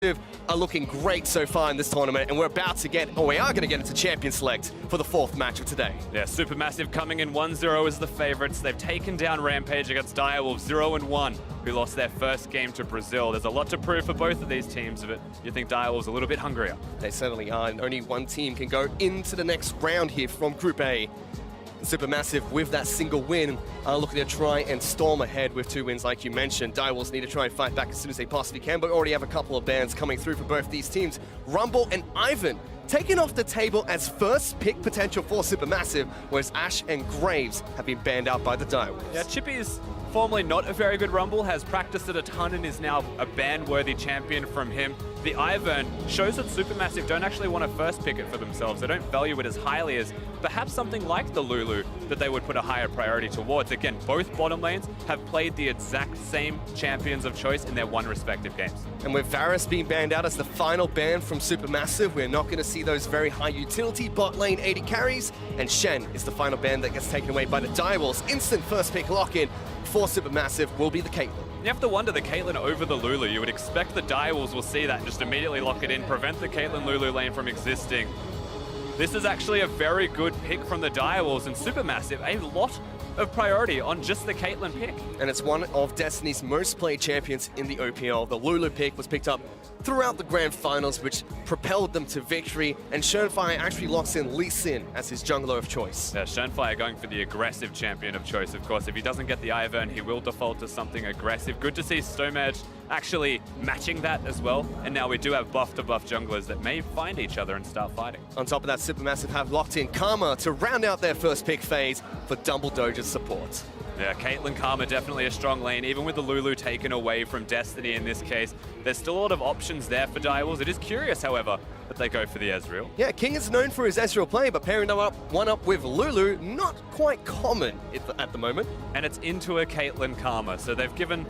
are looking great so far in this tournament, and we are going to get into Champion Select for the 4th match of today. Yeah, Supermassive coming in 1-0 as the favorites. They've taken down Rampage against Direwolves 0-1, who lost their first game to Brazil. There's a lot to prove for both of these teams, but you think Direwolves a little bit hungrier. They certainly are, and only one team can go into the next round here from Group A. Supermassive, with that single win, are looking to try and storm ahead with 2 wins like you mentioned. Direwolves need to try and fight back as soon as they possibly can, but already have a couple of bans coming through for both these teams. Rumble and Ivan taken off the table as first pick potential for Supermassive, whereas Ash and Graves have been banned out by the Direwolves. Yeah, Chippy is formerly not a very good Rumble, has practiced it a ton and is now a ban-worthy champion from him. The Ivern shows that Supermassive don't actually want to first pick it for themselves. They don't value it as highly as perhaps something like the Lulu that they would put a higher priority towards. Again, both bottom lanes have played the exact same champions of choice in their one respective games. And with Varus being banned out as the final ban from Supermassive, we're not going to see those very high utility bot lane AD carries, and Shen is the final ban that gets taken away by the Direwolves. Instant first pick lock-in for Supermassive will be the Caitlyn. You have to wonder the Caitlyn over the Lulu. You would expect the Direwolves will see that and just immediately lock it in, prevent the Caitlyn Lulu lane from existing. This is actually a very good pick from the Direwolves, and Supermassive, a lot of priority on just the Caitlyn pick. And it's one of Destiny's most played champions in the OPL. The Lulu pick was picked up throughout the grand finals, which propelled them to victory, and Schönfire actually locks in Lee Sin as his jungler of choice. Yeah, Schönfire going for the aggressive champion of choice, of course. If he doesn't get the Ivern, he will default to something aggressive. Good to see Stomage actually matching that as well, and now we do have buff-to-buff junglers that may find each other and start fighting. On top of that, Supermassive have locked in Karma to round out their first pick phase for Dumbledoge's support. Yeah, Caitlyn Karma definitely a strong lane, even with the Lulu taken away from Destiny in this case. There's still a lot of options there for Direwolves. It is curious, however, that they go for the Ezreal. Yeah, King is known for his Ezreal play, but pairing them up with Lulu, not quite common at the moment. And it's into a Caitlyn Karma, so they've given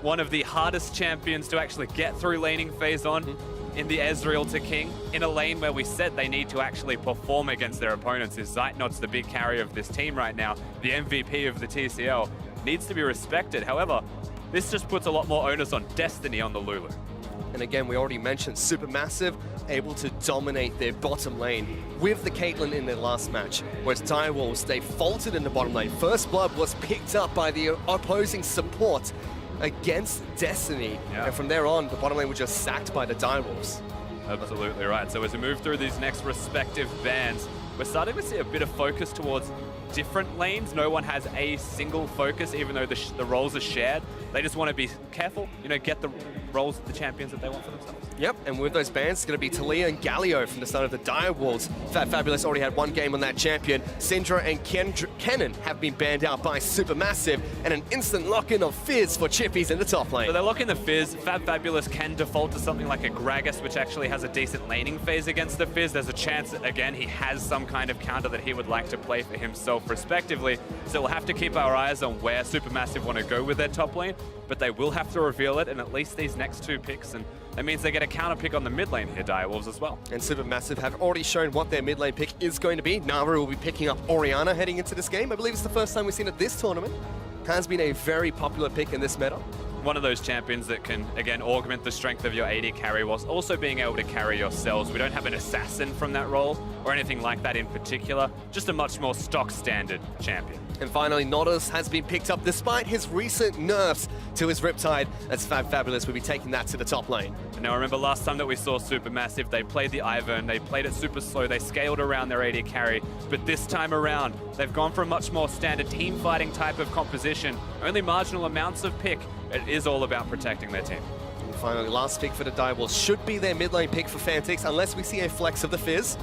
one of the hardest champions to actually get through laning phase on in the Ezreal to King, in a lane where we said they need to actually perform against their opponents. Is Zeitnot's the big carrier of this team right now, the MVP of the TCL, needs to be respected. However, this just puts a lot more onus on Destiny on the Lulu. And again, we already mentioned Supermassive able to dominate their bottom lane with the Caitlyn in their last match, whereas Direwolves, they faltered in the bottom lane. First blood was picked up by the opposing support against Destiny, and from there on, the bottom lane was just sacked by the Direwolves. Absolutely right. So as we move through these next respective bans, we're starting to see a bit of focus towards different lanes. No one has a single focus, even though the roles are shared. They just want to be careful, you know, get the roles of the champions that they want for themselves. Yep, and with those bans, it's going to be Talia and Galio from the start of the Direwolves. Fabulous already had 1 game on that champion. Syndra and Kennen have been banned out by Supermassive, and an instant lock-in of Fizz for Chippies in the top lane. So they're locking the Fizz. Fabulous can default to something like a Gragas, which actually has a decent laning phase against the Fizz. There's a chance that, again, he has some kind of counter that he would like to play for himself respectively. So we'll have to keep our eyes on where Supermassive want to go with their top lane, but they will have to reveal it in at least these next 2 picks, and that means they get a counter pick on the mid lane here, Direwolves, as well. And Supermassive have already shown what their mid lane pick is going to be. Naru will be picking up Orianna heading into this game. I believe it's the first time we've seen it this tournament. Has been a very popular pick in this meta. One of those champions that can, again, augment the strength of your AD carry whilst also being able to carry yourselves. We don't have an assassin from that role or anything like that in particular, just a much more stock standard champion. And finally, Nodus has been picked up despite his recent nerfs to his Riptide, as Fabulous will be taking that to the top lane. Now remember last time that we saw Supermassive, they played the Ivern, they played it super slow, they scaled around their AD carry, but this time around, they've gone for a much more standard team fighting type of composition, only marginal amounts of pick. It is all about protecting their team. And finally, last pick for the Direwolves should be their mid lane pick for Fantix, unless we see a flex of the Fizz.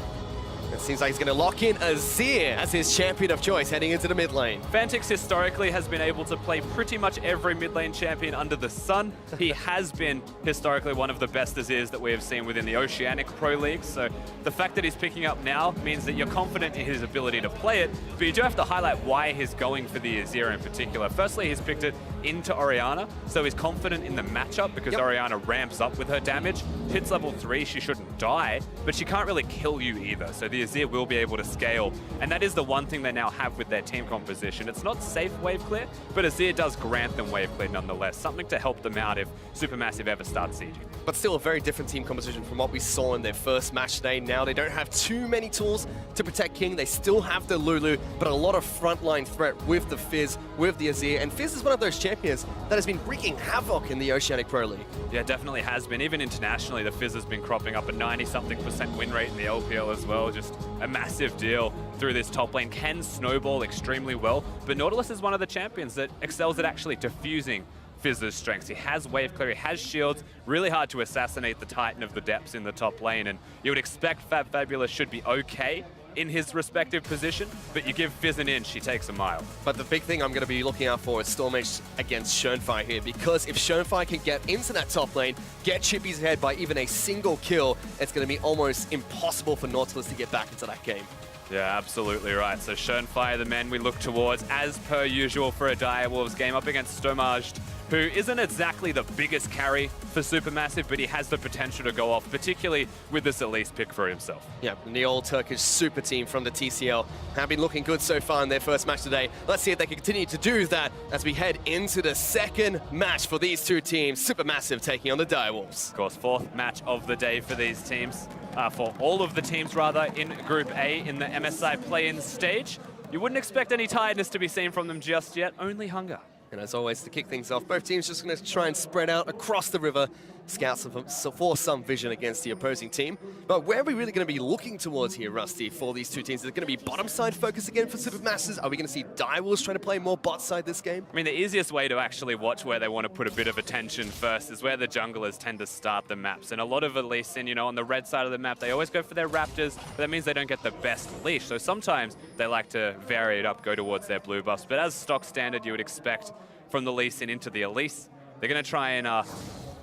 It seems like he's going to lock in Azir as his champion of choice heading into the mid lane. Fantix historically has been able to play pretty much every mid lane champion under the sun. He has been historically one of the best Azirs that we have seen within the Oceanic Pro League. So the fact that he's picking up now means that you're confident in his ability to play it, but you do have to highlight why he's going for the Azir in particular. Firstly, he's picked it into Orianna, so he's confident in the matchup because Orianna ramps up with her damage. Hits level 3, she shouldn't die, but she can't really kill you either. So the Azir will be able to scale, and that is the one thing they now have with their team composition. It's not safe wave clear, but Azir does grant them wave clear nonetheless, something to help them out if Supermassive ever starts sieging. but still a very different team composition from what we saw in their first match today. Now they don't have too many tools to protect King. They still have the Lulu, but a lot of frontline threat with the Fizz, with the Azir. And Fizz is one of those champions that has been wreaking havoc in the Oceanic Pro League. Yeah, definitely has been. Even internationally, the Fizz has been cropping up a 90-something% win rate in the LPL as well. Just a massive deal through this top lane. Can snowball extremely well, but Nautilus is one of the champions that excels at actually diffusing Fizz's strengths. He has wave clear, he has shields, really hard to assassinate the Titan of the depths in the top lane, and you would expect Fabulous should be okay in his respective position, but you give Fizz an inch, he takes a mile. But the big thing I'm going to be looking out for is Stormage against Schönfire here, because if Schönfire can get into that top lane, get Chippy's ahead by even a single kill, it's going to be almost impossible for Nautilus to get back into that game. Yeah, absolutely right. So Schönfire, the men we look towards, as per usual for a Direwolves game, up against Stomaged, who isn't exactly the biggest carry for Supermassive, but he has the potential to go off, particularly with this Elise pick for himself. Yeah, and the old Turkish super team from the TCL have been looking good so far in their first match today. Let's see if they can continue to do that as we head into the second match for these two teams. Supermassive taking on the Direwolves. Of course, fourth match of the day for these teams. For all of the teams, rather, in Group A in the MSI play-in stage. You wouldn't expect any tiredness to be seen from them just yet, only hunger. And as always, to kick things off, both teams just going to try and spread out across the river, scout for some vision against the opposing team. But where are we really going to be looking towards here, Rusty, for these two teams? Is it going to be bottom side focus again for Supermassive? Are we going to see Direwolves trying to play more bot side this game? I mean, the easiest way to actually watch where they want to put a bit of attention first is where the junglers tend to start the maps. And a lot of Elise, you know, on the red side of the map, they always go for their Raptors, but that means they don't get the best leash. So sometimes they like to vary it up, go towards their blue buffs. But as stock standard, you would expect from the Lee Sin into the Elise, they're going to try and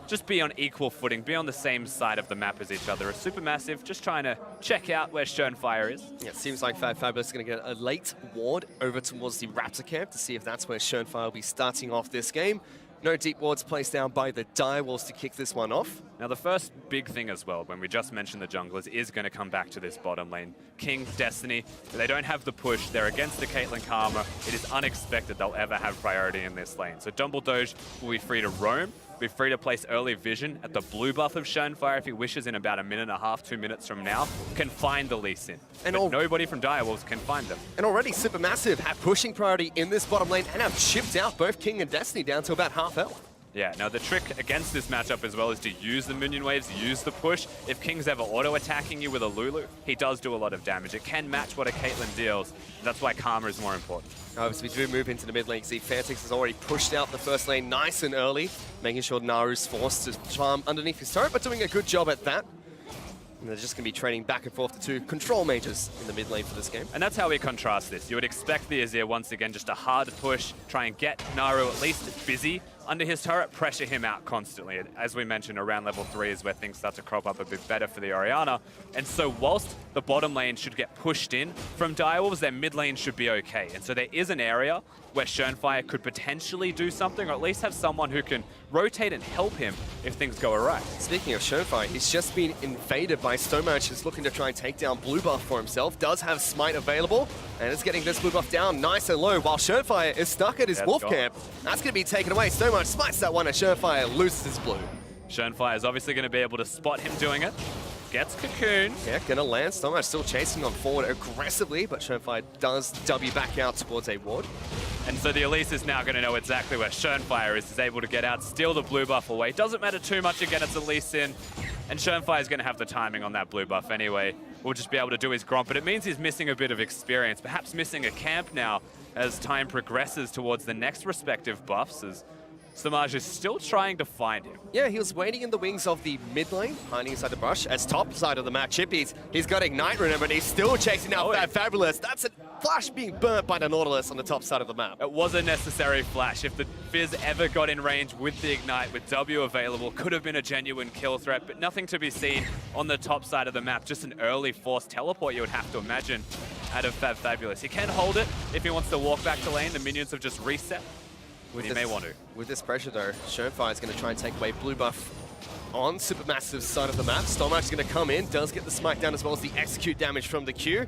just be on equal footing, be on the same side of the map as each other. A Supermassive just trying to check out where Schönfire is. Yeah, it seems like Fabulous is going to get a late ward over towards the Raptor camp to see if that's where Schönfire will be starting off this game. No deep wards placed down by the Direwolves to kick this one off. Now the first big thing as well, when we just mentioned the junglers, is going to come back to this bottom lane. King, Destiny, they don't have the push, they're against the Caitlyn Karma. It is unexpected they'll ever have priority in this lane. So Dumbledore will be free to roam, be free to place early vision at the blue buff of Schönfire if he wishes in about 1.5 minutes, 2 minutes from now, can find the Lee Sin. And nobody from Direwolves can find them. And already Supermassive have pushing priority in this bottom lane and have chipped out both King and Destiny down to about half health. Yeah, now the trick against this matchup as well is to use the minion waves, use the push. If King's ever auto-attacking you with a Lulu, he does do a lot of damage. It can match what a Caitlyn deals. That's why Karma is more important. As we do move into the mid lane, see Fantix has already pushed out the first lane nice and early, making sure Naru's forced to charm underneath his turret, but doing a good job at that. And they're just going to be trading back and forth to two control mages in the mid lane for this game. And that's how we contrast this. You would expect the Azir once again just a hard push, try and get Naru at least busy under his turret, pressure him out constantly. As we mentioned, around level 3 is where things start to crop up a bit better for the Orianna. And so whilst the bottom lane should get pushed in from Direwolves, their mid lane should be okay. And so there is an area where Schönfire could potentially do something, or at least have someone who can rotate and help him if things go awry. Speaking of Schönfire, he's just been invaded by Stomach, who's looking to try and take down blue buff for himself. Does have Smite available, and it's getting this blue buff down nice and low, while Schönfire is stuck at his wolf camp. That's going to be taken away. Stomach smites that one, and Schönfire loses his blue. Schönfire is obviously going to be able to spot him doing it. Gets Cocoon. Yeah, gonna land. Stomach still chasing on forward aggressively, but Schönfire does W back out towards a ward. And so the Elise is now going to know exactly where Schönfire is able to get out, steal the blue buff away. Doesn't matter too much, again, it's Elise in. And Schönfire is going to have the timing on that blue buff anyway. We'll just be able to do his Gromp, but it means he's missing a bit of experience, perhaps missing a camp now as time progresses towards the next respective buffs, as Samaj is still trying to find him. Yeah, he was waiting in the wings of the mid lane, hiding inside the brush. As top side of the map, Chippy's, he's got Ignite Rune, but he's still chasing out Fabulous. That's a flash being burnt by the Nautilus on the top side of the map. It was a necessary flash. If the Fizz ever got in range with the Ignite, with W available, could have been a genuine kill threat, but nothing to be seen on the top side of the map. Just an early forced teleport, you would have to imagine, out of Fabulous. He can hold it if he wants to walk back to lane. The minions have just reset. He may want to. With this pressure though, Schönfire is going to try and take away blue buff on Supermassive's side of the map. Stormage is going to come in, does get the smite down as well as the execute damage from the Q.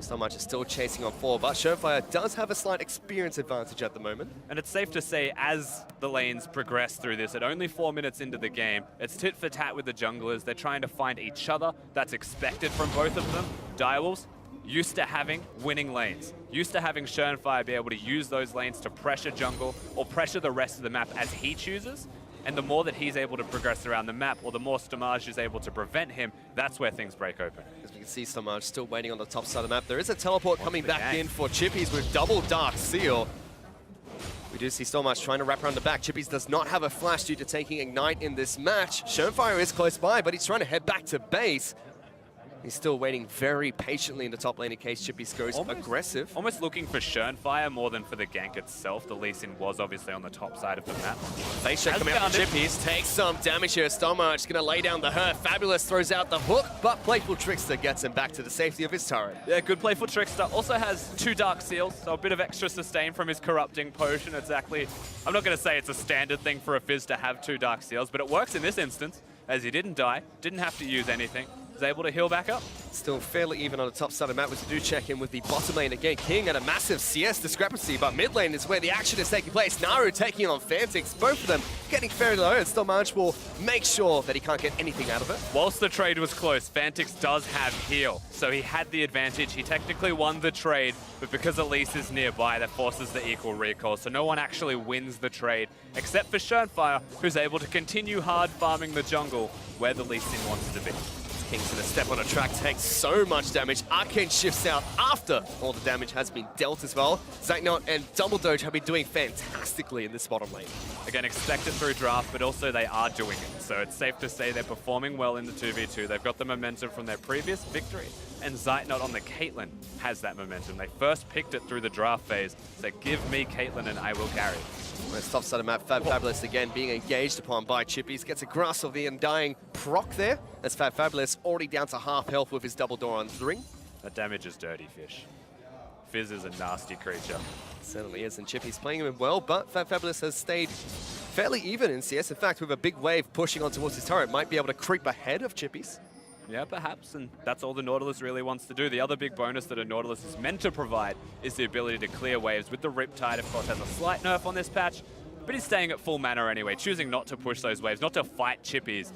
Stormmarch is still chasing on 4, but Surnefire does have a slight experience advantage at the moment. And it's safe to say, as the lanes progress through this, at only 4 minutes into the game, it's tit for tat with the junglers. They're trying to find each other. That's expected from both of them. Direwolves, used to having winning lanes. Used to having Surnefire be able to use those lanes to pressure jungle or pressure the rest of the map as he chooses. And the more that he's able to progress around the map, or the more Stormmarch is able to prevent him, that's where things break open. As we can see, Stormmarch still waiting on the top side of the map. There is a teleport coming back in for Chippies with double Dark Seal. We do see Stormmarch trying to wrap around the back. Chippies does not have a flash due to taking Ignite in this match. Surnefire is close by, but he's trying to head back to base. He's still waiting very patiently in the top lane in case Chippies goes aggressive. Almost looking for Surnefire more than for the gank itself. The Lee Sin was obviously on the top side of the map. They should come out from Chippies, takes some damage here. Stormmarch gonna lay down the hurt. Fabulous throws out the hook, but Playful Trickster gets him back to the safety of his turret. Yeah, good Playful Trickster. Also has 2 Dark Seals, so a bit of extra sustain from his Corrupting Potion. Exactly. I'm not gonna say it's a standard thing for a Fizz to have 2 Dark Seals, but it works in this instance, as he didn't die, didn't have to use anything. Was able to heal back up. Still fairly even on the top side of the map, as we do check in with the bottom lane again. King at a massive CS discrepancy, but mid lane is where the action is taking place. Naru taking on Fantix, both of them getting fairly low, and Stormmarch will make sure that he can't get anything out of it. Whilst the trade was close, Fantix does have heal, so he had the advantage. He technically won the trade, but because Elise is nearby, that forces the equal recall, so no one actually wins the trade, except for Surnefire, who's able to continue hard farming the jungle where the Lee Sin wants to be. King's gonna step on a track, takes so much damage. Arcane shifts out after all the damage has been dealt as well. Zagnot and Dumbledore have been doing fantastically in this bottom lane. Again, expected through draft, but also they are doing it. So it's safe to say they're performing well in the 2v2. They've got the momentum from their previous victory, and Zagnot on the Caitlyn has that momentum. They first picked it through the draft phase, so give me Caitlyn and I will carry. Whereas top side of map, Fabulous again being engaged upon by Chippies. Gets a grasp of the Undying proc there. That's Fabulous already down to half health with his double door on the ring. That damage is dirty fish. Fizz is a nasty creature. Certainly is, and Chippies playing him well, but Fabulous has stayed fairly even in CS. In fact, with a big wave pushing on towards his turret, might be able to creep ahead of Chippies. Yeah, perhaps, and that's all the Nautilus really wants to do. The other big bonus that a Nautilus is meant to provide is the ability to clear waves. With the Riptide, of course, has a slight nerf on this patch, but he's staying at full mana anyway, choosing not to push those waves, not to fight Chippies,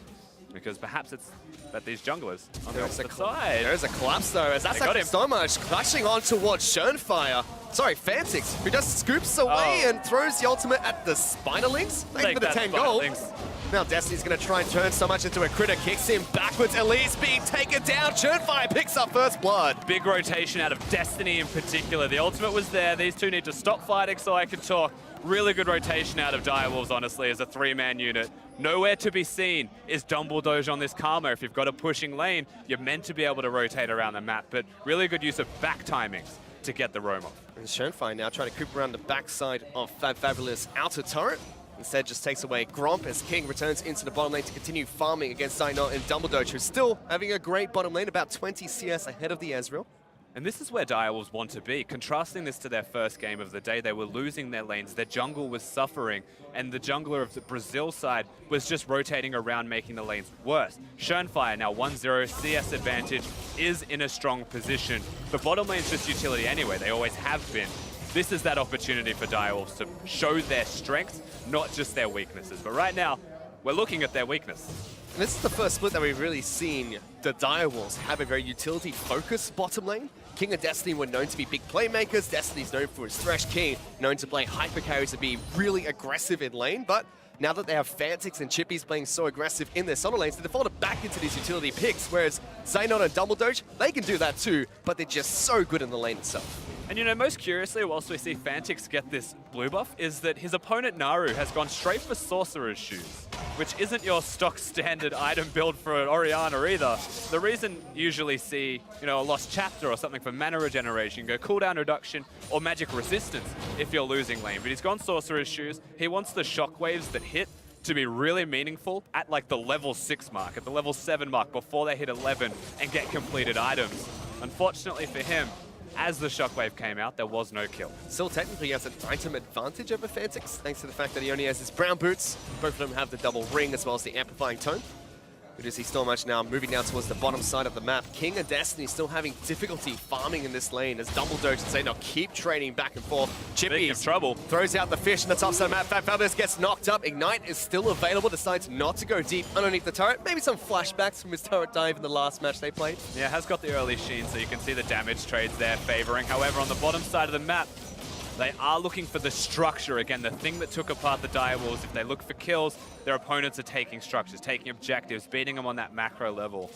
because perhaps it's that these junglers on the opposite side. There's a collapse though, as that's actually Stormmarch clashing on towards Surnefire. Sorry, Fantix, who just scoops away and throws the ultimate at the Spiderlings. Thanks for the 10 gold. Now Destiny's going to try and turn Stormmarch into a critter, kicks him backwards. Elise being taken down. Surnefire picks up first blood. Big rotation out of Destiny in particular. The ultimate was there. These two need to stop fighting so I can talk. Really good rotation out of Direwolves, honestly, as a 3-man unit. Nowhere to be seen is Dumbledore on this Karma. If you've got a pushing lane, you're meant to be able to rotate around the map, but really good use of back timings to get the roam off. And Surnefire now trying to creep around the backside of Fabulous outer turret. Instead, just takes away Gromp as King returns into the bottom lane to continue farming against Zagnot and Dumbledore, who's still having a great bottom lane, about 20 CS ahead of the Ezreal. And this is where Direwolves want to be. Contrasting this to their first game of the day, they were losing their lanes, their jungle was suffering, and the jungler of the Brazil side was just rotating around, making the lanes worse. Surnefire now 1-0, CS advantage, is in a strong position. The bottom lane's just utility anyway, they always have been. This is that opportunity for Direwolves to show their strengths, not just their weaknesses. But right now, we're looking at their weakness. And this is the first split that we've really seen the Direwolves have a very utility-focused bottom lane. King and Destiny were known to be big playmakers. Destiny's known for his Thresh. King known to play hyper carries and be really aggressive in lane. But now that they have Fantix and Chippies playing so aggressive in their solo lanes, they defaulted back into these utility picks. Whereas Zagnot and Dumbledore, they can do that too, but they're just so good in the lane itself. And you know, most curiously, whilst we see Fantix get this blue buff, is that his opponent Naru has gone straight for Sorcerer's Shoes, which isn't your stock standard item build for an Orianna either. The reason you usually see, you know, a Lost Chapter or something for mana regeneration, go cooldown reduction or magic resistance if you're losing lane. But he's gone Sorcerer's Shoes. He wants the shockwaves that hit to be really meaningful at like the level 6 mark, at the level 7 mark before they hit 11 and get completed items. Unfortunately for him, as the shockwave came out, there was no kill. Still technically has an item advantage over Fantix, thanks to the fact that he only has his brown boots. Both of them have the double ring as well as the amplifying tone. We do see Stormage now moving down towards the bottom side of the map. King and Destiny still having difficulty farming in this lane as Dumbledore and say, no, keep trading back and forth. Chippy's trouble. Throws out the fish in the top side of the map. Fabulous gets knocked up. Ignite is still available, decides not to go deep underneath the turret. Maybe some flashbacks from his turret dive in the last match they played. Yeah, has got the early sheen, so you can see the damage trades there favoring. However, on the bottom side of the map, they are looking for the structure. Again, the thing that took apart the Direwolves. If they look for kills, their opponents are taking structures, taking objectives, beating them on that macro level.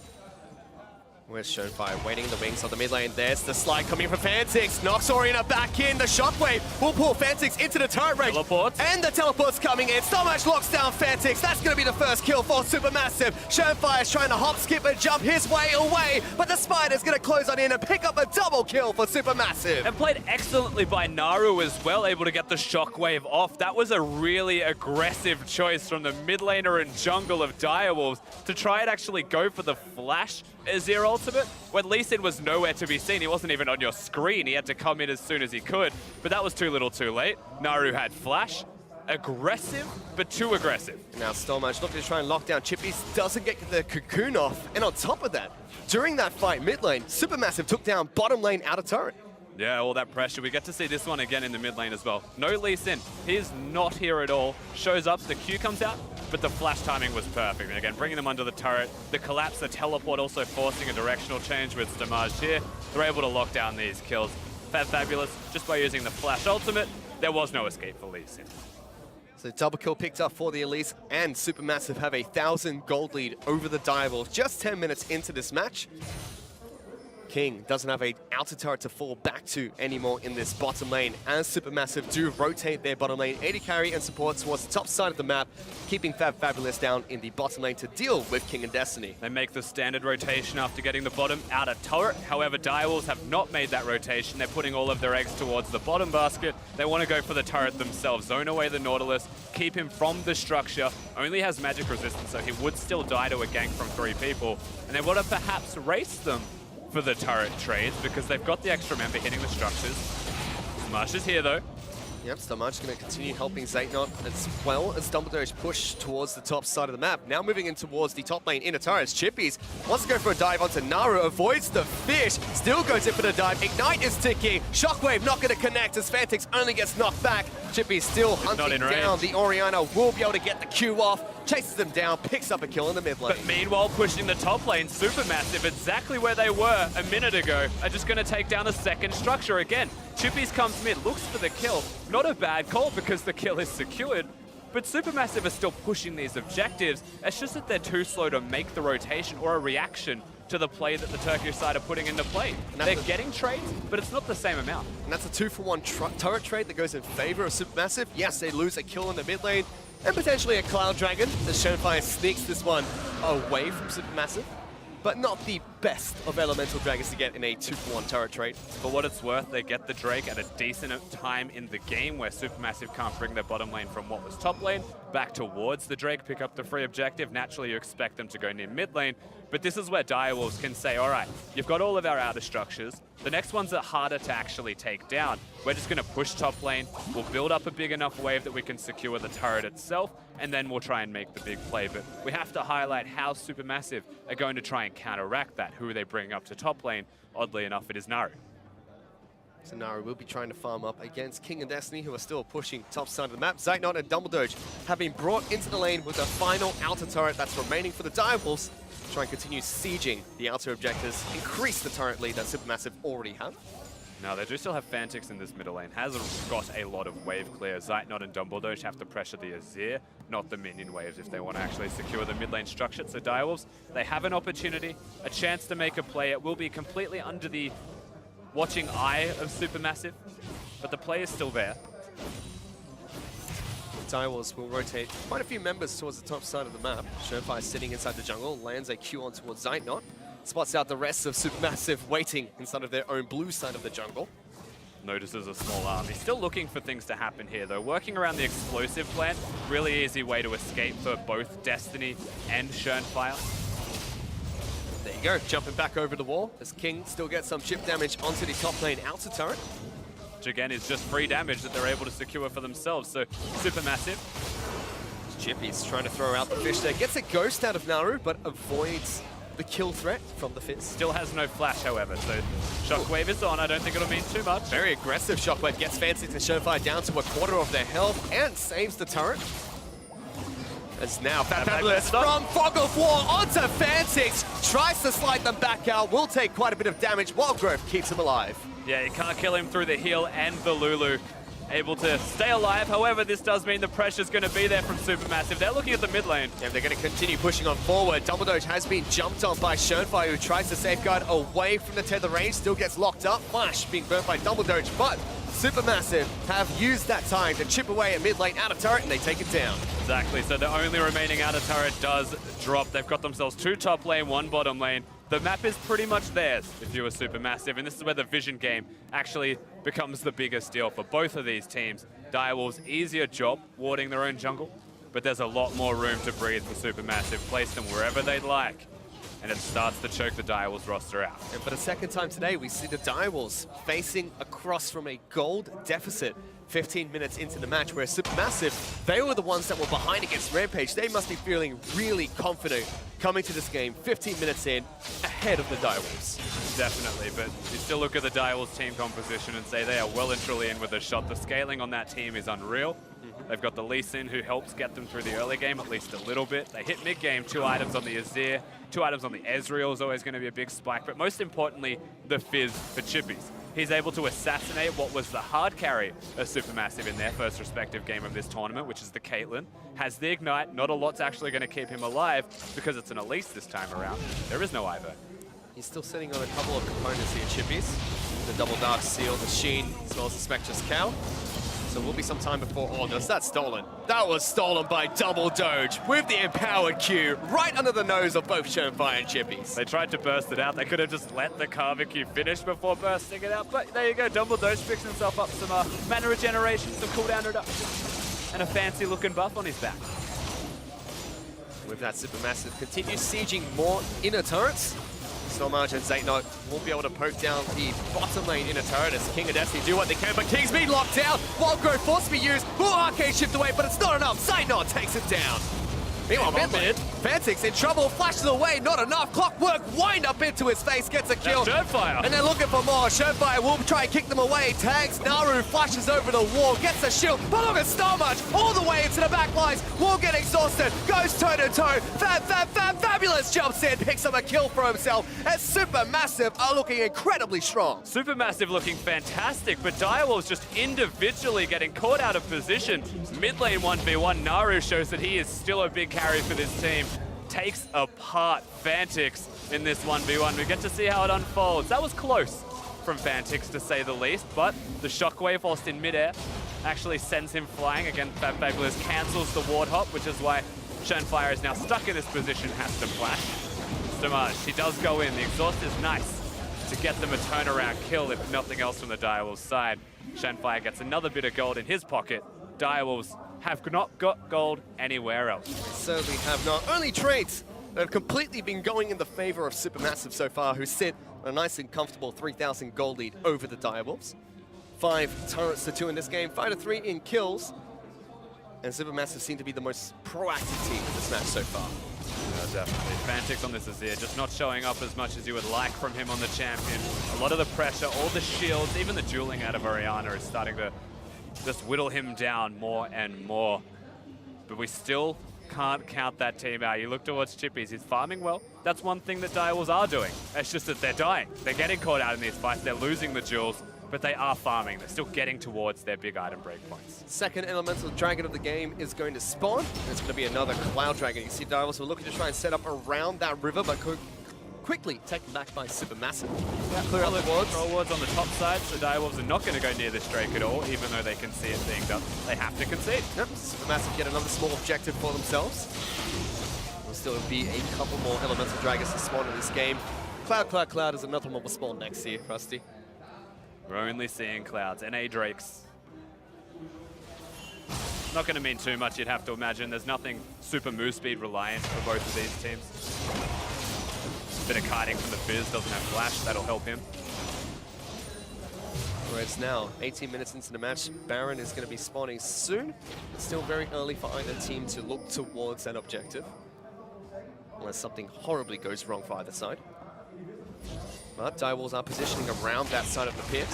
Where's Shonefire waiting in the wings on the mid lane? There's the slide coming from Fantix. Knocks Oriana back in. The shockwave will pull Fantix into the turret range. Teleports. And the teleport's coming in. Stormage locks down Fantix. That's going to be the first kill for Supermassive. Shonefire's trying to hop, skip, and jump his way away. But the Spider's going to close on in and pick up a double kill for Supermassive. And played excellently by Naru as well, able to get the shockwave off. That was a really aggressive choice from the mid laner and jungle of Direwolves to try and actually go for the flash Azir ultimate, when Lee Sin was nowhere to be seen. He wasn't even on your screen. He had to come in as soon as he could, but that was too little too late. Naru had flash. Aggressive, but too aggressive. Now Stormage looking to try and lock down Chippies, doesn't get the cocoon off, and on top of that, during that fight mid lane, Supermassive took down bottom lane outer turret. Yeah, all that pressure. We get to see this one again in the mid lane as well. No Lee Sin. He's not here at all. Shows up, the Q comes out, but the flash timing was perfect. And again, bringing them under the turret. The collapse, the teleport also forcing a directional change with Stormage here. They're able to lock down these kills. Fabulous, just by using the flash ultimate, there was no escape for Lee Sin. So double kill picked up for the Elise, and Supermassive have a 1,000 gold lead over the Direwolves just 10 minutes into this match. King doesn't have a outer turret to fall back to anymore in this bottom lane, as Supermassive do rotate their bottom lane AD carry and support towards the top side of the map, keeping Fabulous down in the bottom lane to deal with King and Destiny. They make the standard rotation after getting the bottom outer turret. However, Direwolves have not made that rotation. They're putting all of their eggs towards the bottom basket. They want to go for the turret themselves. Zone away the Nautilus, keep him from the structure. Only has magic resistance, so he would still die to a gank from 3 people. And they want to perhaps race them for the turret trades because they've got the extra member hitting the structures. Smash is here though. Yep, Stormage going to continue helping Zaytnot as well as Dumbledore's push towards the top side of the map. Now moving in towards the top lane inner turrets. Chippies wants to go for a dive onto Naru, avoids the fish, still goes in for the dive. Ignite is ticking. Shockwave not going to connect as Fantix only gets knocked back. Chippies still hunting down the Oriana, will be able to get the Q off, chases them down, picks up a kill in the mid lane. But meanwhile, pushing the top lane, Supermassive, exactly where they were a minute ago, are just going to take down the second structure again. Chippies comes mid, looks for the kill. Not a bad call because the kill is secured, but Supermassive are still pushing these objectives. It's just that they're too slow to make the rotation or a reaction to the play that the Turkish side are putting into play. They're getting trades, but it's not the same amount. And that's a 2-for-1 turret trade that goes in favor of Supermassive. Yes, they lose a kill in the mid lane, and potentially a Cloud Dragon, as Shonefire sneaks this one away from Supermassive. But not the best of Elemental Dragons to get in a 2-for-1 turret trade. For what it's worth, they get the Drake at a decent time in the game where Supermassive can't bring their bottom lane from what was top lane back towards the Drake, pick up the free objective. Naturally, you expect them to go near mid lane, but this is where Direwolves can say, all right, you've got all of our outer structures. The next ones are harder to actually take down. We're just going to push top lane. We'll build up a big enough wave that we can secure the turret itself, and then we'll try and make the big play. But we have to highlight how Supermassive are going to try and counteract that. Who are they bringing up to top lane? Oddly enough, it is Naru. So Naru will be trying to farm up against King and Destiny, who are still pushing top side of the map. Zaytnot and Dumbledore have been brought into the lane with the final outer turret that's remaining for the Direwolves. Try and continue sieging the outer objectives, increase the turret lead that Supermassive already have. Now, they do still have Fantix in this middle lane. Has got a lot of wave clear. Zaytnot and Dumbledore have to pressure the Azir, not the minion waves, if they want to actually secure the mid lane structure. So Direwolves, they have an opportunity, a chance to make a play. It will be completely under the watching eye of Supermassive, but the play is still there. Direwolves will rotate quite a few members towards the top side of the map. Shonefire sitting inside the jungle, lands a Q on towards Zaytnot. Spots out the rest of Supermassive waiting inside of their own blue side of the jungle. Notices a small army. Still looking for things to happen here though. Working around the explosive plant, really easy way to escape for both Destiny and Shonefire. There you go, jumping back over the wall as King still gets some chip damage onto the top lane outer turret. Which again is just free damage that they're able to secure for themselves. So Supermassive Chippies trying to throw out the fish there. Gets a ghost out of Naru, but avoids the kill threat from the Fizz. Still has no flash, however, so Shockwave is on. I don't think it'll mean too much. Very aggressive Shockwave. Gets Fancy and Showfire down to a quarter of their health and saves the turret. As now Fabulous from Fog of War onto Fantix. Tries to slide them back out. Will take quite a bit of damage. Wildgrowth keeps him alive. Yeah, you can't kill him through the heal and the Lulu. Able to stay alive. However, this does mean the pressure's going to be there from Supermassive. They're looking at the mid lane. Yeah, they're going to continue pushing on forward. Double Doge has been jumped on by Shernfire, who tries to safeguard away from the tether range. Still gets locked up. Flash being burnt by Double Doge, but Supermassive have used that time to chip away at mid lane out of turret, and they take it down. Exactly, so the only remaining outer turret does drop. They've got themselves 2 top lane, 1 bottom lane. The map is pretty much theirs if you were Supermassive, and this is where the vision game actually becomes the biggest deal for both of these teams. Direwolves, easier job warding their own jungle, but there's a lot more room to breathe for Supermassive. Place them wherever they'd like, and it starts to choke the Direwolves roster out. And for the second time today, we see the Direwolves facing across from a gold deficit 15 minutes into the match, where Supermassive, they were the ones that were behind against Rampage. They must be feeling really confident coming to this game 15 minutes in, ahead of the Direwolves. Definitely, but you still look at the Direwolves team composition and say they are well and truly in with a shot. The scaling on that team is unreal. They've got the Lee Sin, who helps get them through the early game at least a little bit. They hit mid-game, 2 items on the Azir, 2 items on the Ezreal is always going to be a big spike, but most importantly, the Fizz for Chippies. He's able to assassinate what was the hard carry of Supermassive in their first respective game of this tournament, which is the Caitlyn. Has the Ignite, not a lot's actually going to keep him alive because it's an Elise this time around. There is no Ivern. He's still sitting on a couple of components here, Chippies. The Double Dark Seal, the Sheen, as well as the Spectre's Cow. So will be some time before August. That's stolen. That was stolen by Double Doge with the empowered Q right under the nose of both Shernfire and Chippies. They tried to burst it out. They could have just let the Carver Q finish before bursting it out. But there you go. Double Doge picks himself up some mana regeneration, some cooldown reduction, and a fancy looking buff on his back. With that, Supermassive continues sieging more inner turrets. Stormage and Zaynot won't be able to poke down the bottom lane inner turret as King of Destiny do what they can, but King's been locked down. Wildgrowth forced to be used. Ooh, Arcade shift away, but it's not enough. Zaynot takes it down. Meanwhile, mid, Fantix in trouble, flashes away, not enough. Clockwork wind up into his face, gets a kill. Shernfire. And they're looking for more. Shernfire will try and kick them away. Tags Naru, flashes over the wall, gets a shield. But look at Starmarch all the way into the back lines. Will get exhausted, goes toe to toe. Fabulous jumps in, picks up a kill for himself. And Supermassive are looking incredibly strong. Supermassive looking fantastic, but Direwolves just individually getting caught out of position. Mid lane 1v1, Naru shows that he is still a big carry for this team. Takes apart Fantix in this 1v1. We get to see how it unfolds. That was close from Fantix, to say the least, but the Shockwave whilst in midair actually sends him flying. Again, Fabulous cancels the ward hop, which is why Shernfire is now stuck in this position, has to flash. Stormage, he does go in. The exhaust is nice to get them a turnaround kill, if nothing else from the Direwolves side. Shernfire gets another bit of gold in his pocket. Direwolves have not got gold anywhere else. They certainly have not. Only traits that have completely been going in the favor of Supermassive so far, who sit on a nice and comfortable 3,000 gold lead over the Direwolves. 5 turrets to 2 in this game, 5 to 3 in kills. And Supermassive seem to be the most proactive team in this match so far. Yeah, definitely. Fantix on this Azir, just not showing up as much as you would like from him on the champion. A lot of the pressure, all the shields, even the dueling out of Orianna is starting to just whittle him down more and more. But we still can't count that team out. You look towards Chippies, he's farming well. That's one thing that Direwolves are doing. It's just that they're dying. They're getting caught out in these fights. They're losing the duels, but they are farming. They're still getting towards their big item breakpoints. Second elemental dragon of the game is going to spawn. It's going to be another cloud dragon. You see Direwolves were looking to try and set up around that river, but quickly taken back by Supermassive. Yeah, clear up the wards. Roll wards on the top side, so Direwolves are not going to go near this Drake at all, even though they can see it being done. They have to concede. Yep, Supermassive get another small objective for themselves. There'll still be a couple more elemental dragons to spawn in this game. Cloud is another one will spawn next year, Rusty. We're only seeing clouds. NA Drakes. Not going to mean too much, you'd have to imagine. There's nothing super move speed reliant for both of these teams. Bit of kiting from the Fizz, doesn't have flash, that'll help him. Whereas now, 18 minutes into the match, Baron is going to be spawning soon. It's still very early for either team to look towards that objective, unless something horribly goes wrong for either side. But Direwolves are positioning around that side of the pit.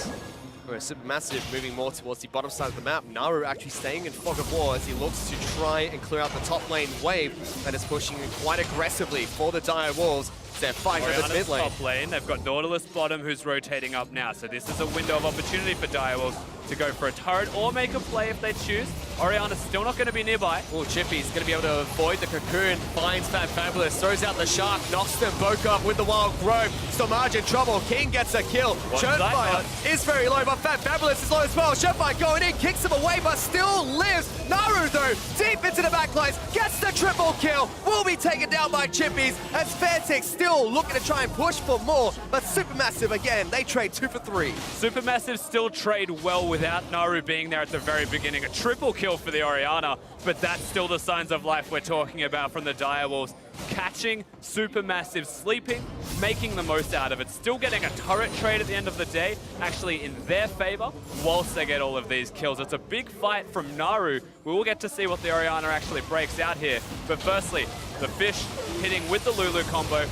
Whereas Supermassive moving more towards the bottom side of the map. Naru actually staying in Fog of War as he looks to try and clear out the top lane wave that is pushing quite aggressively for the Direwolves. They're fighting in this mid lane. Top lane. They've got Nautilus bottom who's rotating up now. So this is a window of opportunity for Direwolves to go for a turret or make a play if they choose. Oriana's still not going to be nearby. Oh, Chippy's going to be able to avoid the cocoon, finds Fabulous, throws out the shark, knocks them both up with the wild grove. Stormage in trouble, King gets a kill. Churnfire is very low, but Fabulous is low as well. Churnfire going in, kicks him away, but still lives. Naru, though, deep into the backlines, gets the triple kill. Will be taken down by Chippies as Fairtix still looking to try and push for more, but Supermassive, again, they trade 2 for 3. Supermassive still trade well without Naru being there at the very beginning. A triple kill for the Oriana, but that's still the signs of life we're talking about from the Direwolves. Catching Supermassive sleeping, making the most out of it, still getting a turret trade at the end of the day, actually in their favor, whilst they get all of these kills. It's a big fight from Naru. We will get to see what the Oriana actually breaks out here. But firstly, the fish hitting with the Lulu combo.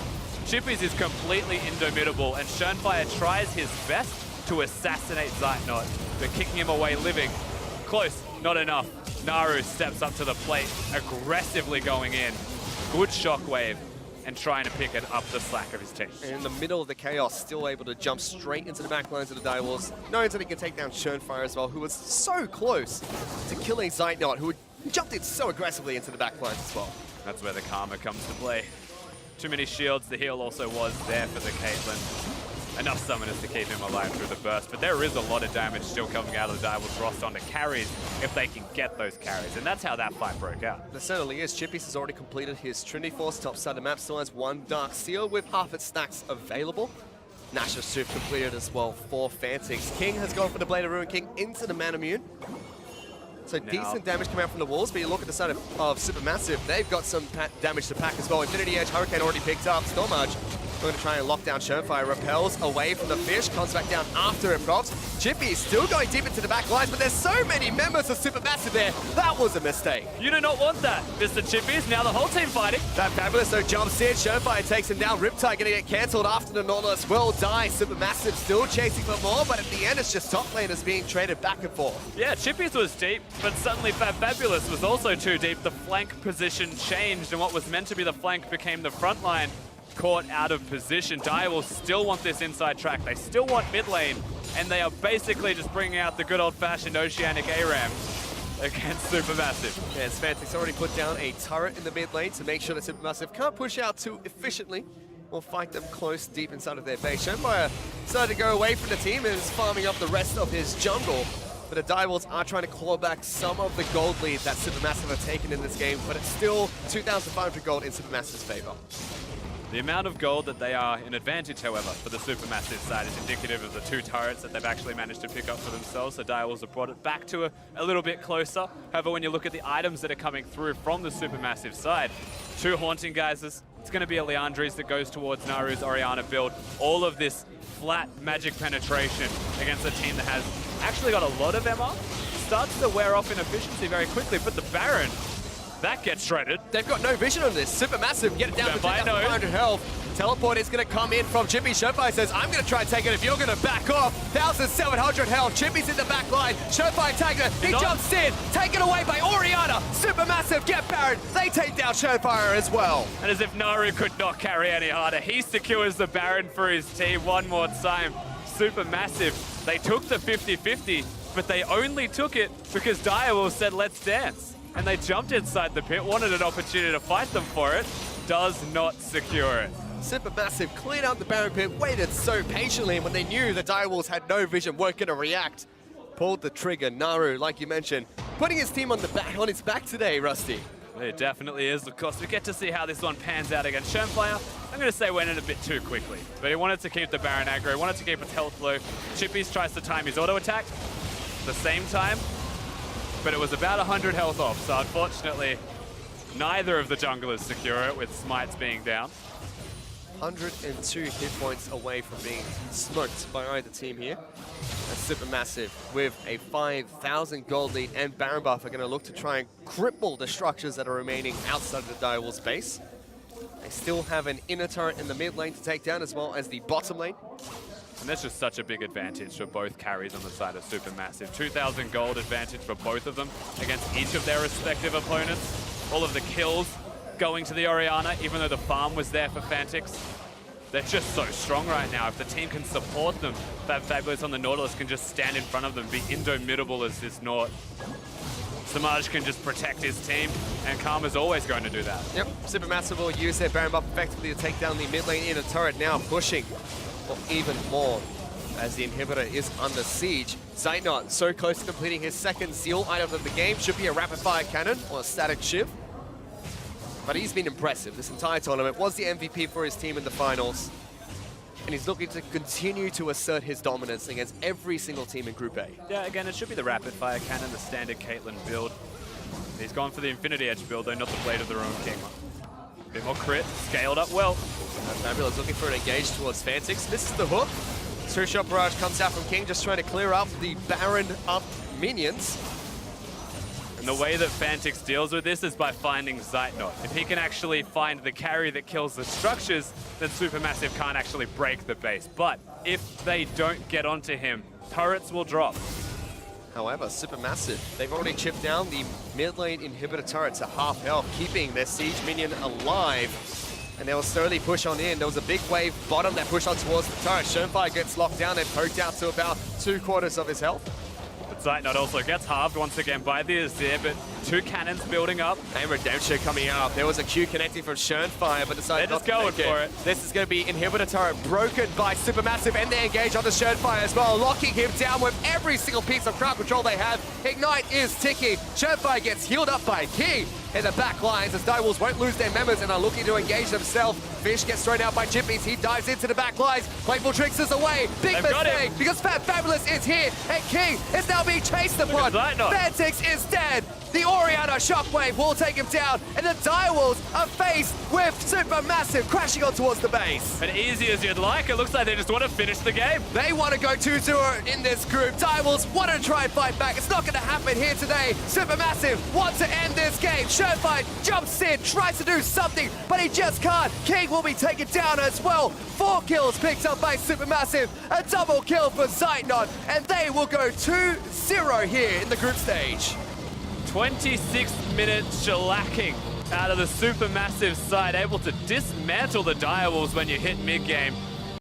Chippies is completely indomitable, and Churnfire tries his best to assassinate Zeitnot, but kicking him away living. Close, not enough. Naru steps up to the plate, aggressively going in. Good shockwave, and trying to pick it up the slack of his team. In the middle of the chaos, still able to jump straight into the back lines of the Direwolves, knowing that he can take down Churnfire as well, who was so close to killing Zeitnot, who jumped in so aggressively into the back lines as well. That's where the karma comes to play. Too many shields. The heal also was there for the Caitlyn. Enough summoners to keep him alive through the burst, but there is a lot of damage still coming out of the Direwolves roster onto carries if they can get those carries, and that's how that fight broke out. There certainly is. Chippies has already completed his Trinity Force, top side of the map, still has 1 Dark Seal with half its stacks available. Nash of Soup completed as well for Fantix. King has gone for the Blade of Ruin King into the Manamune. So decent damage coming out from the walls, but you look at the side of Supermassive, they've got some damage to pack as well. Infinity Edge, Hurricane already picked up. Stormage, we're going to try and lock down Churnfire. Repels away from the fish, comes back down after it props. Chippy is still going deep into the back lines, but there's so many members of Supermassive there. That was a mistake. You do not want that, Mr. Chippies. Now the whole team fighting. That Fabulous though jumps in. Churnfire takes him down. Riptide going to get cancelled after the Nautilus will die. Supermassive still chasing for more, but at the end it's just top laners being traded back and forth. Yeah, Chippies was deep, but suddenly Fabulous was also too deep. The flank position changed, and what was meant to be the flank became the front line. Caught out of position. Direwolves still want this inside track. They still want mid lane, and they are basically just bringing out the good old-fashioned Oceanic ARAM against Supermassive. Yeah, Fantix already put down a turret in the mid lane to make sure that Supermassive can't push out too efficiently or fight them close deep inside of their base. Churnfire decided to go away from the team and is farming up the rest of his jungle. But the Direwolves are trying to claw back some of the gold lead that Supermassive have taken in this game, but it's still 2,500 gold in Supermassive's favor. The amount of gold that they are in advantage, however, for the Supermassive side is indicative of the 2 turrets that they've actually managed to pick up for themselves. So Direwolves have brought it back to a little bit closer. However, when you look at the items that are coming through from the Supermassive side, 2 Haunting Geysers, it's going to be a Leandri's that goes towards Naru's Oriana build. All of this flat magic penetration against a team that has actually got a lot of MR. Starts to wear off in efficiency very quickly, but the Baron, that gets shredded. They've got no vision on this. Supermassive, get it down to 2,500 health. Teleport is going to come in from Chippy. Churnfire says, I'm going to try and take it if you're going to back off. 1,700 health. Chippy's in the back line. Churnfire taking it. He jumps in. Taken away by Oriana. Supermassive get Baron. They take down Churnfire as well. And as if Naru could not carry any harder, he secures the Baron for his team one more time. Supermassive, they took the 50-50, but they only took it because Direwolves said, let's dance. And they jumped inside the pit, wanted an opportunity to fight them for it, does not secure it. Supermassive cleared out the Baron pit, waited so patiently, and when they knew the Direwolves had no vision, weren't going to react, pulled the trigger. Naru, like you mentioned, putting his team on his back today, Rusty. It definitely is. Of course, we get to see how this one pans out against Churnfire. I'm going to say went in a bit too quickly, but he wanted to keep the Baron aggro, he wanted to keep his health low. Chippies tries to time his auto attack at the same time, but it was about 100 health off, so unfortunately, neither of the junglers secure it, with smites being down. 102 hit points away from being smoked by either team here. As Supermassive with a 5,000 gold lead and Baron buff are going to look to try and cripple the structures that are remaining outside of the Direwolves base. They still have an inner turret in the mid lane to take down as well as the bottom lane. And that's just such a big advantage for both carries on the side of Supermassive. 2,000 gold advantage for both of them against each of their respective opponents. All of the kills going to the Orianna, even though the farm was there for Fantix. They're just so strong right now. If the team can support them, Fabulous on the Nautilus can just stand in front of them, be indomitable as this Naut. Samaj can just protect his team, and Karma's always going to do that. Yep, Supermassive will use their Baron buff effectively to take down the mid lane inner turret, now pushing for even more as the inhibitor is under siege. Zeitnot so close to completing his second seal item of the game. Should be a rapid fire cannon or a static shiv. But he's been impressive this entire tournament. Was the MVP for his team in the finals. And he's looking to continue to assert his dominance against every single team in Group A. Yeah, again, it should be the rapid fire cannon, the standard Caitlyn build. He's gone for the Infinity Edge build, though, not the Blade of the Ruin King. A bit more crit, scaled up well. Fabulous looking for an engage towards Fantix. Misses the hook. Two-shot barrage comes out from King, just trying to clear up the Baron up minions. And the way that Fantix deals with this is by finding Zeitnot. If he can actually find the carry that kills the structures, then Supermassive can't actually break the base. But if they don't get onto him, turrets will drop. However, Supermassive, they've already chipped down the mid lane inhibitor turret to half health, keeping their siege minion alive. And they will slowly push on in. There was a big wave bottom that pushed on towards the turret. Schoenfire gets locked down and poked out to about 2/4 of his health. But Zeitnot also gets halved once again by the Azir, but two cannons building up. And Redemption coming out. There was a Q connecting from Schoenfire, but decided not to going make for it. This is going to be inhibitor turret broken by Supermassive, and they engage onto Schoenfire as well, locking him down with every single piece of crowd control they have. Ignite is ticking. Schoenfire gets healed up by King in the back lines as Direwolves won't lose their members and are looking to engage themselves. Fish gets thrown out by Chippies. He dives into the back lines. Playful Tricks is away. Big mistake because Fabulous is here and King is now being chased upon. Fantix is dead. The Orianna Shockwave will take him down, and the Direwolves are faced with Supermassive crashing on towards the base. And easy as you'd like, it looks like they just want to finish the game. They want to go 2-0 in this group. Direwolves want to try and fight back. It's not going to happen here today. Supermassive want to end this game. Schoenfire jumps in, tries to do something, but he just can't. King will be taken down as well. 4 kills picked up by Supermassive. A double kill for Zeitnot, and they will go 2-0 here in the group stage. 26-minute shellacking out of the Supermassive side, able to dismantle the Direwolves when you hit mid-game.